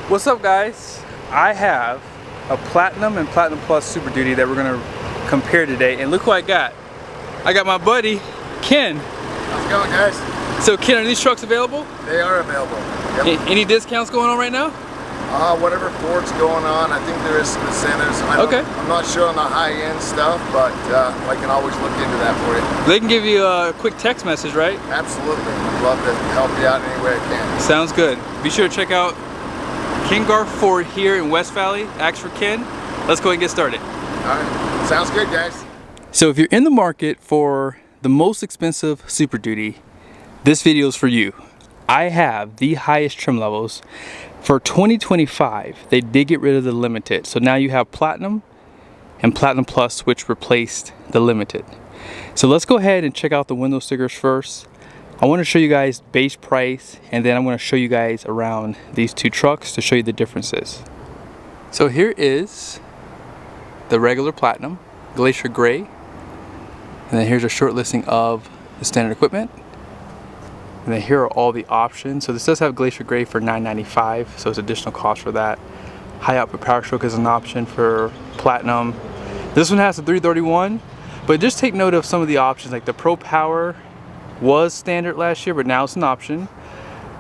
What's up, guys? I have a Platinum and Platinum Plus Super Duty that we're gonna compare today, and look who I got. I got my buddy Ken. How's it going, guys? So Ken, are these trucks available? They are available. Yep. Any discounts going on right now? Whatever Ford's going on, I think there is some incentives. I'm not sure on the high-end stuff, but I can always look into that for you. They can give you a quick text message, right? Absolutely. I'd love to help you out any way I can. Sounds good. Be sure to check out Ken Garff Ford here in West Valley. Ask for Ken. Let's go ahead and get started. Alright, sounds good, guys. So if you're in the market for the most expensive Super Duty, this video is for you. I have the highest trim levels. For 2025, they did get rid of the Limited. So now you have Platinum and Platinum Plus, which replaced the Limited. So let's go ahead and check out the window stickers first. I want to show you guys base price, and then I'm going to show you guys around these two trucks to show you the differences. So here is the regular Platinum, Glacier Gray. And then here's a short listing of the standard equipment. And then here are all the options. So this does have Glacier Gray for $995, so it's additional cost for that. High output power stroke is an option for Platinum. This one has a 331, but just take note of some of the options, like the Pro Power was standard last year, but now it's an option.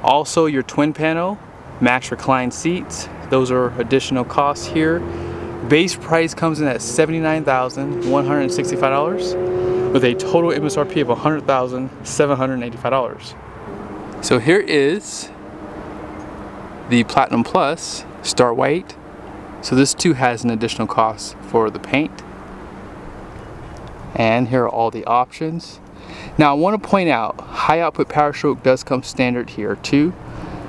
Also your twin panel, max recline seats, those are additional costs here. Base price comes in at $79,165 with a total MSRP of $100,785. So here is the Platinum Plus Star White. So this too has an additional cost for the paint. And here are all the options. Now I want to point out, high output power stroke does come standard here too.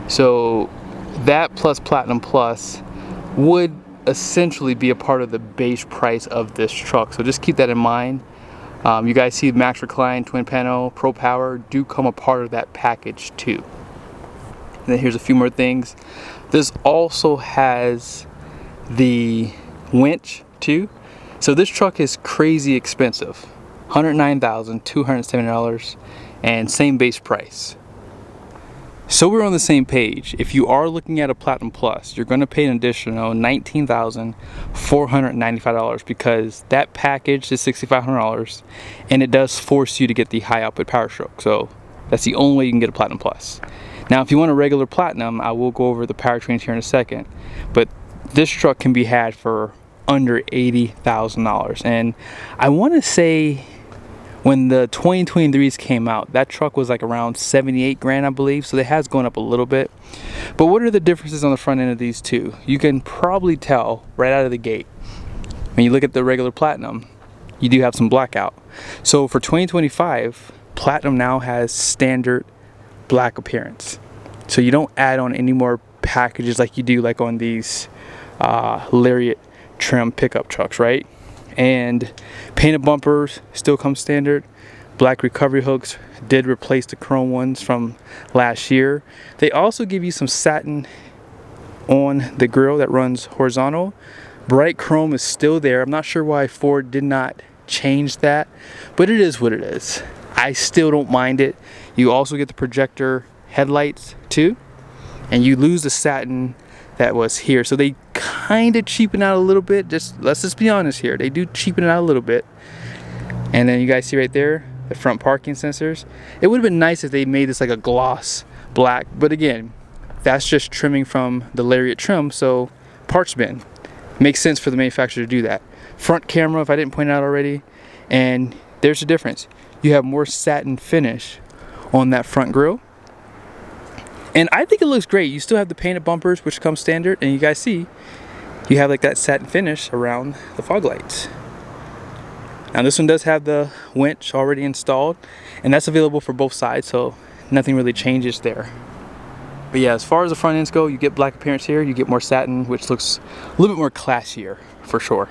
So that plus Platinum Plus would essentially be a part of the base price of this truck. So just keep that in mind. You guys see max recline, twin panel, Pro Power do come a part of that package too. And then here's a few more things. This also has the winch too. So this truck is crazy expensive. $109,270 and same base price. So we're on the same page. If you are looking at a Platinum Plus, you're going to pay an additional $19,495 because that package is $6,500 and it does force you to get the high output power stroke. So that's the only way you can get a Platinum Plus. Now if you want a regular Platinum, I will go over the powertrains here in a second, but this truck can be had for under $80,000. And I want to say when the 2023s came out, that truck was like around 78 grand, I believe. So it has gone up a little bit. But what are the differences on the front end of these two? You can probably tell right out of the gate. When you look at the regular Platinum, you do have some blackout. So for 2025, Platinum now has standard black appearance. So you don't add on any more packages like you do like on these Lariat trim pickup trucks, right? And painted bumpers still come standard. Black recovery hooks did replace the chrome ones from last year. They also give you some satin on the grille that runs horizontal. Bright chrome is still there. I'm not sure why Ford did not change that, but it is what it is. I still don't mind it. You also get the projector headlights too, and you lose the satin that was here. So they kind of cheapen out a little bit. Let's just be honest here. They do cheapen it out a little bit. And then you guys see right there, the front parking sensors. It would have been nice if they made this like a gloss black, but again, that's just trimming from the Lariat trim, so parts bin. Makes sense for the manufacturer to do that. Front camera, if I didn't point out already, and there's a difference. You have more satin finish on that front grille. And I think it looks great. You still have the painted bumpers, which come standard, and you guys see you have like that satin finish around the fog lights. Now this one does have the winch already installed, and that's available for both sides, so nothing really changes there. But yeah, as far as the front ends go, you get black appearance here, you get more satin, which looks a little bit more classier for sure.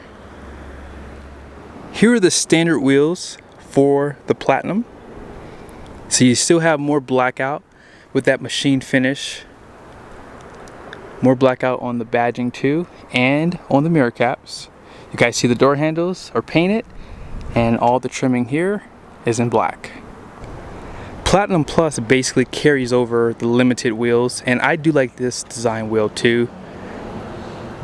Here are the standard wheels for the Platinum. So you still have more blackout with that machine finish. More blackout on the badging too, and on the mirror caps. You guys see the door handles are painted, and all the trimming here is in black. Platinum Plus basically carries over the Limited wheels, and I do like this design wheel too.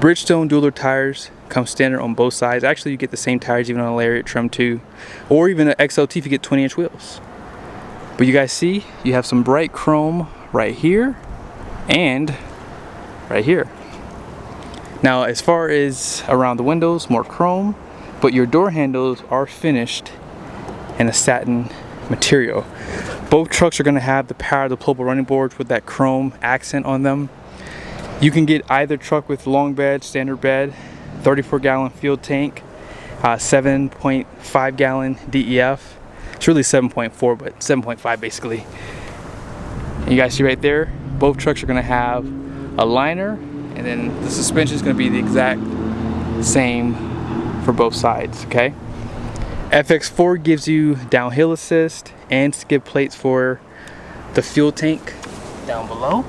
Bridgestone dual tires come standard on both sides. Actually, you get the same tires even on a Lariat trim too, or even an XLT if you get 20-inch wheels. But you guys see, you have some bright chrome right here and right here. Now, as far as around the windows, more chrome, but your door handles are finished in a satin material. Both trucks are going to have the power deployable running boards with that chrome accent on them. You can get either truck with long bed, standard bed, 34-gallon fuel tank, 7.5 gallon DEF. It's really 7.4, but 7.5 basically. You guys see right there, both trucks are going to have a liner, and then the suspension is going to be the exact same for both sides, okay? FX4 gives you downhill assist and skid plates for the fuel tank down below.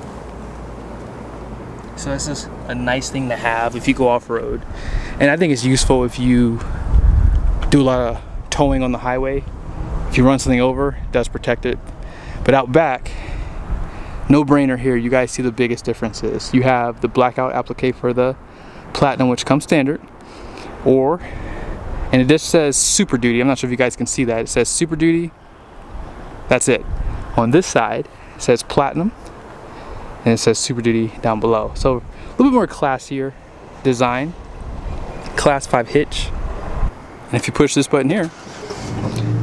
So this is a nice thing to have if you go off-road. And I think it's useful if you do a lot of towing on the highway. If you run something over, it does protect it. But out back, no brainer here. You guys see the biggest differences. You have the blackout applique for the Platinum, which comes standard, and it just says Super Duty. I'm not sure if you guys can see that. It says Super Duty. That's it. On this side, it says Platinum, and it says Super Duty down below. So a little bit more classier design. Class 5 hitch. And if you push this button here,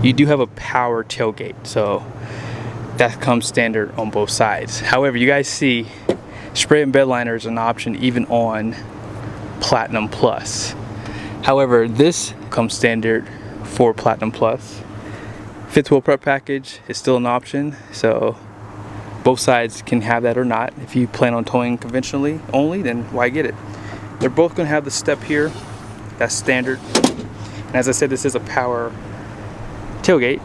you do have a power tailgate. So that comes standard on both sides. However, you guys see spray and bed liner is an option even on Platinum Plus. However, this comes standard for Platinum Plus. Fifth wheel prep package is still an option, so both sides can have that or not. If you plan on towing conventionally only, then why get it? They're both going to have the step here. That's standard. And as I said, this is a power tailgate.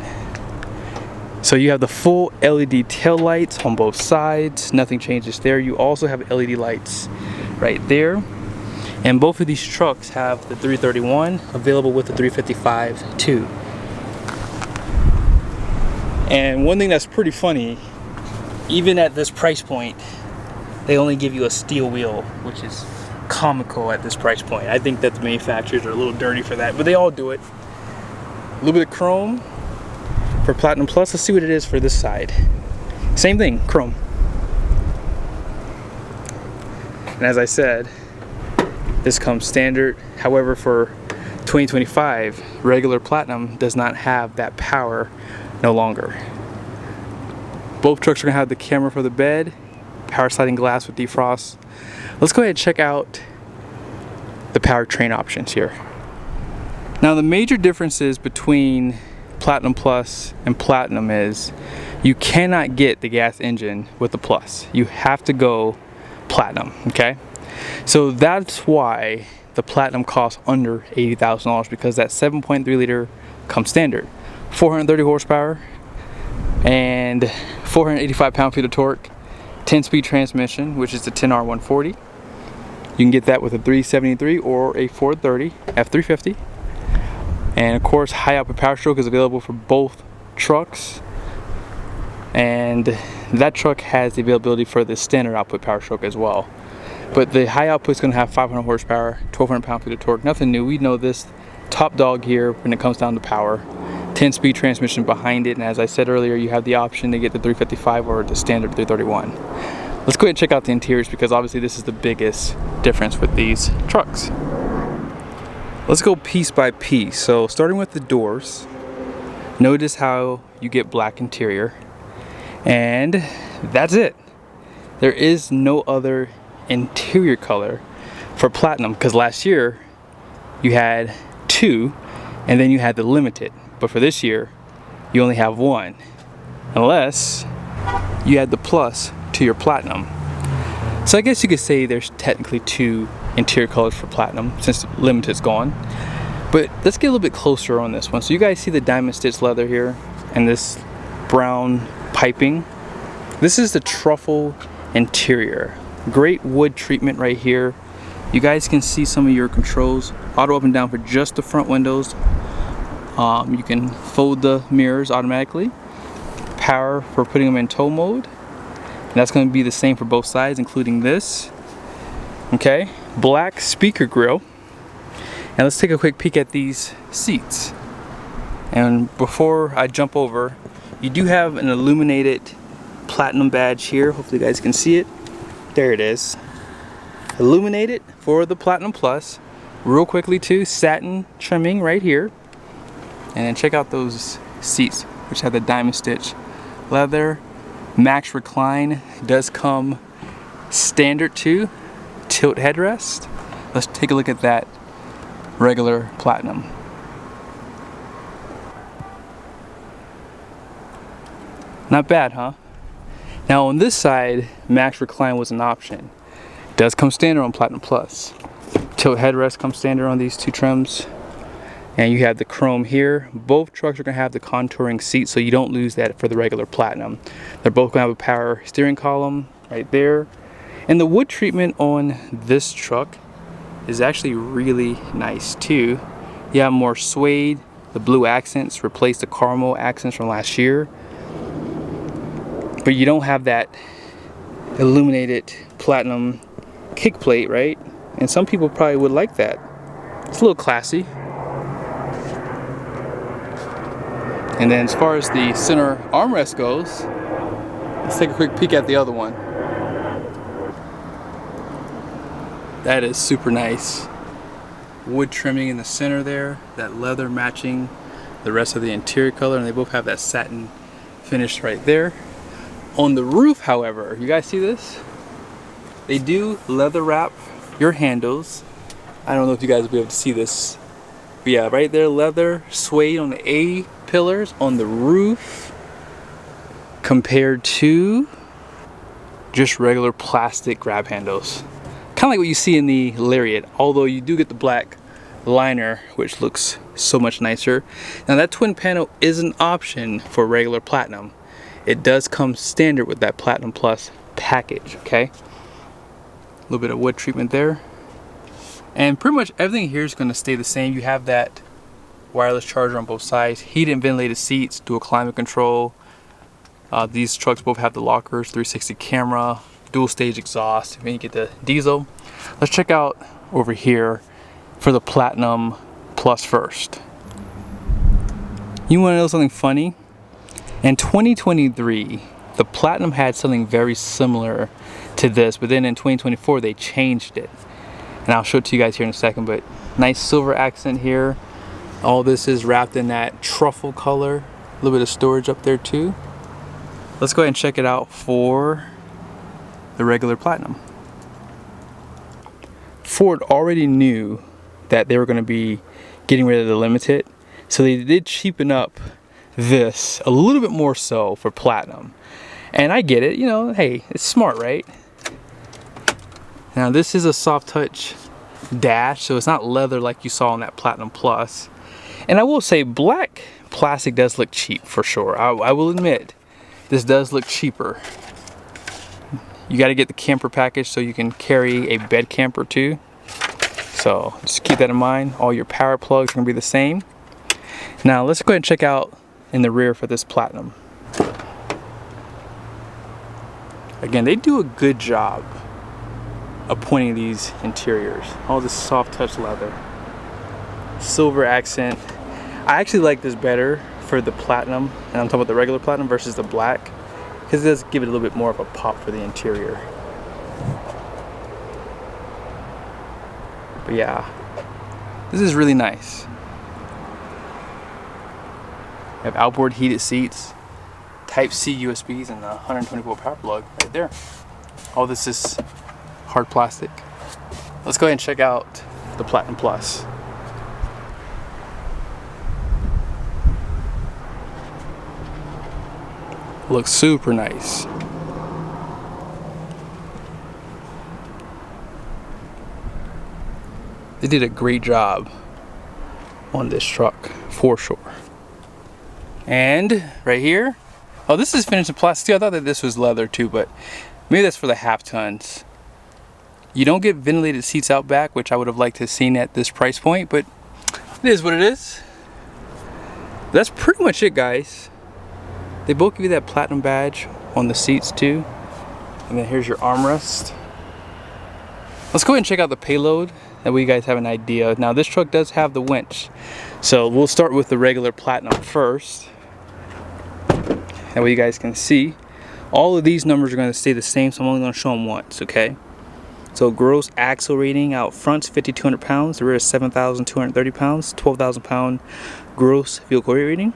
So you have the full LED tail lights on both sides. Nothing changes there. You also have LED lights right there. And both of these trucks have the 331 available with the 355 too. And one thing that's pretty funny, even at this price point, they only give you a steel wheel, which is comical at this price point. I think that the manufacturers are a little dirty for that, but they all do it. A little bit of chrome for Platinum Plus. Let's see what it is for this side. Same thing, chrome. And as I said, this comes standard. However, for 2025, regular Platinum does not have that power no longer. Both trucks are gonna have the camera for the bed, power sliding glass with defrost. Let's go ahead and check out the powertrain options here. Now, the major differences between Platinum Plus and Platinum is you cannot get the gas engine with the Plus. You have to go Platinum, okay? So that's why the Platinum costs under $80,000, because that 7.3 liter comes standard. 430 horsepower and 485 pound-feet of torque, 10-speed transmission, which is the 10R140. You can get that with a 373 or a 430 F350. And of course, high output power stroke is available for both trucks. And that truck has the availability for the standard output power stroke as well. But the high output is going to have 500 horsepower, 1200 pound-feet of torque. Nothing new. We know this. Top dog here when it comes down to power. 10-speed transmission behind it. And as I said earlier, you have the option to get the 355 or the standard 331. Let's go ahead and check out the interiors, because obviously this is the biggest difference with these trucks. Let's go piece by piece. So starting with the doors, notice how you get black interior. And that's it. There is no other interior color for Platinum, because last year you had 2 and then you had the limited, but for this year you only have 1, unless you add the Plus to your Platinum. So I guess you could say there's technically 2 interior colors for Platinum since limited's gone. But let's get a little bit closer on this one. So you guys see the diamond stitch leather here and this brown piping. This is the truffle interior. Great wood treatment right here. You guys can see some of your controls. Auto up and down for just the front windows. You can fold the mirrors automatically. Power for putting them in tow mode. And that's going to be the same for both sides, including this. Okay. black speaker grille. And let's take a quick peek at these seats. And before I jump over, you do have an illuminated platinum badge here. Hopefully you guys can see it. There it is. Illuminated for the Platinum Plus. Real quickly too, satin trimming right here. And then check out those seats, which have the diamond stitch leather. Max recline does come standard too. Tilt headrest. Let's take a look at that regular platinum. Not bad, huh? Now on this side, max recline was an option. It does come standard on Platinum Plus. Tilt headrest comes standard on these two trims. And you have the chrome here. Both trucks are gonna have the contouring seat, so you don't lose that for the regular platinum. They're both gonna have a power steering column right there. And the wood treatment on this truck is actually really nice too. You have more suede. The blue accents replace the caramel accents from last year. But you don't have that illuminated platinum kick plate, right? And some people probably would like that. It's a little classy. And then as far as the center armrest goes, let's take a quick peek at the other one. That is super nice. Wood trimming in the center there, that leather matching the rest of the interior color, and they both have that satin finish right there. On the roof, however, you guys see this? They do leather wrap your handles. I don't know if you guys will be able to see this. But yeah, right there, leather, suede on the A pillars on the roof compared to just regular plastic grab handles. Kind of like what you see in the Lariat, although you do get the black liner, which looks so much nicer. Now that twin panel is an option for regular platinum. It does come standard with that Platinum Plus package, okay? A little bit of wood treatment there. And pretty much everything here is going to stay the same. You have that wireless charger on both sides, heated and ventilated seats, dual climate control. These trucks both have the lockers, 360 camera, dual stage exhaust. When you get the diesel, let's check out over here for the Platinum Plus first. You want to know something funny? In 2023, the Platinum had something very similar to this, but then in 2024 they changed it. And I'll show it to you guys here in a second, but nice silver accent here. All this is wrapped in that truffle color. A little bit of storage up there too. Let's go ahead and check it out for the regular Platinum. Ford already knew that they were going to be getting rid of the Limited, so they did cheapen up this a little bit more so for Platinum. And I get it, you know, hey, it's smart, right? Now this is a soft touch dash, so it's not leather like you saw on that Platinum Plus. And I will say black plastic does look cheap for sure. I will admit this does look cheaper. You got to get the camper package so you can carry a bed camper too. So just keep that in mind. All your power plugs are going to be the same. Now let's go ahead and check out in the rear for this Platinum. Again, they do a good job of pointing these interiors. All this soft touch leather, silver accent. I actually like this better for the Platinum, and I'm talking about the regular Platinum versus the black, because it does give it a little bit more of a pop for the interior. But yeah, this is really nice. You have outboard heated seats, Type-C USBs, and the 120-volt power plug right there. All this is hard plastic. Let's go ahead and check out the Platinum Plus. Looks super nice. They did a great job on this truck for sure. And right here, oh, this is finished in plastic too. I thought that this was leather too, but maybe that's for the half tons. You don't get ventilated seats out back, which I would have liked to have seen at this price point, but it is what it is. That's pretty much it, guys. They both give you that Platinum badge on the seats too. And then here's your armrest. Let's go ahead and check out the payload. That way you guys have an idea. Now this truck does have the winch. So we'll start with the regular Platinum first. That way you guys can see. All of these numbers are going to stay the same, so I'm only going to show them once, okay? So gross axle rating out front's 5,200 pounds, the rear is 7,230 pounds, 12,000 pound gross vehicle weight rating.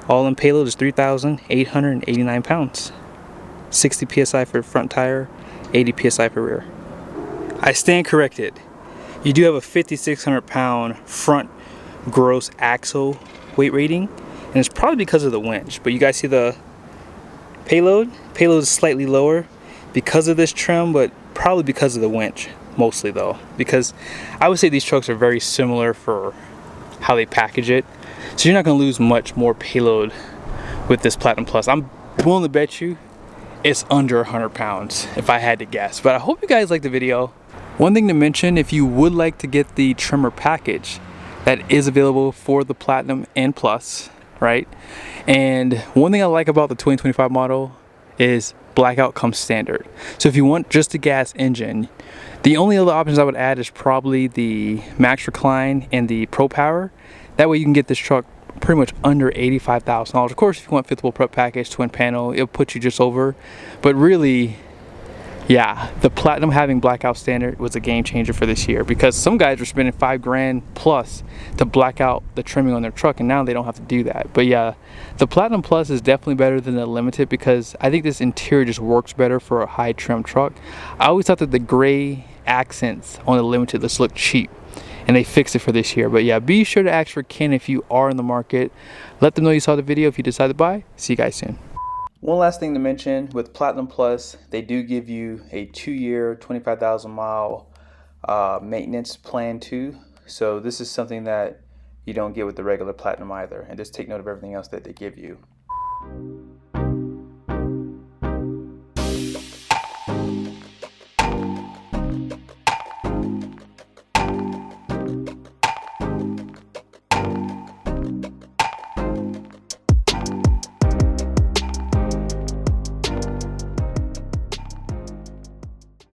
All in payload is 3,889 pounds. 60 psi for front tire, 80 psi for rear. I stand corrected. You do have a 5,600 pound front gross axle weight rating, and it's probably because of the winch. But you guys see the payload? Payload is slightly lower because of this trim, but probably because of the winch, mostly though. Because I would say these trucks are very similar for how they package it. So you're not going to lose much more payload with this Platinum Plus. I'm willing to bet you it's under 100 pounds if I had to guess. But I hope you guys liked the video. One thing to mention, if you would like to get the trimmer package, that is available for the Platinum and Plus, right? And one thing I like about the 2025 model is blackout comes standard. So if you want just a gas engine, the only other options I would add is probably the Max Recline and the Pro Power. That way you can get this truck pretty much under $85,000. Of course, if you want fifth wheel prep package, twin panel, it'll put you just over. But really, yeah, the Platinum having blackout standard was a game changer for this year, because some guys were spending $5,000 plus to black out the trimming on their truck, and now they don't have to do that. But yeah, the Platinum Plus is definitely better than the Limited, because I think this interior just works better for a high trim truck. I always thought that the gray accents on the Limited just looked cheap, and they fixed it for this year. But yeah, be sure to ask for Ken if you are in the market. Let them know you saw the video if you decide to buy. See you guys soon. One last thing to mention, with Platinum Plus, they do give you a 2-year, 25,000 mile maintenance plan too. So this is something that you don't get with the regular Platinum either. And just take note of everything else that they give you.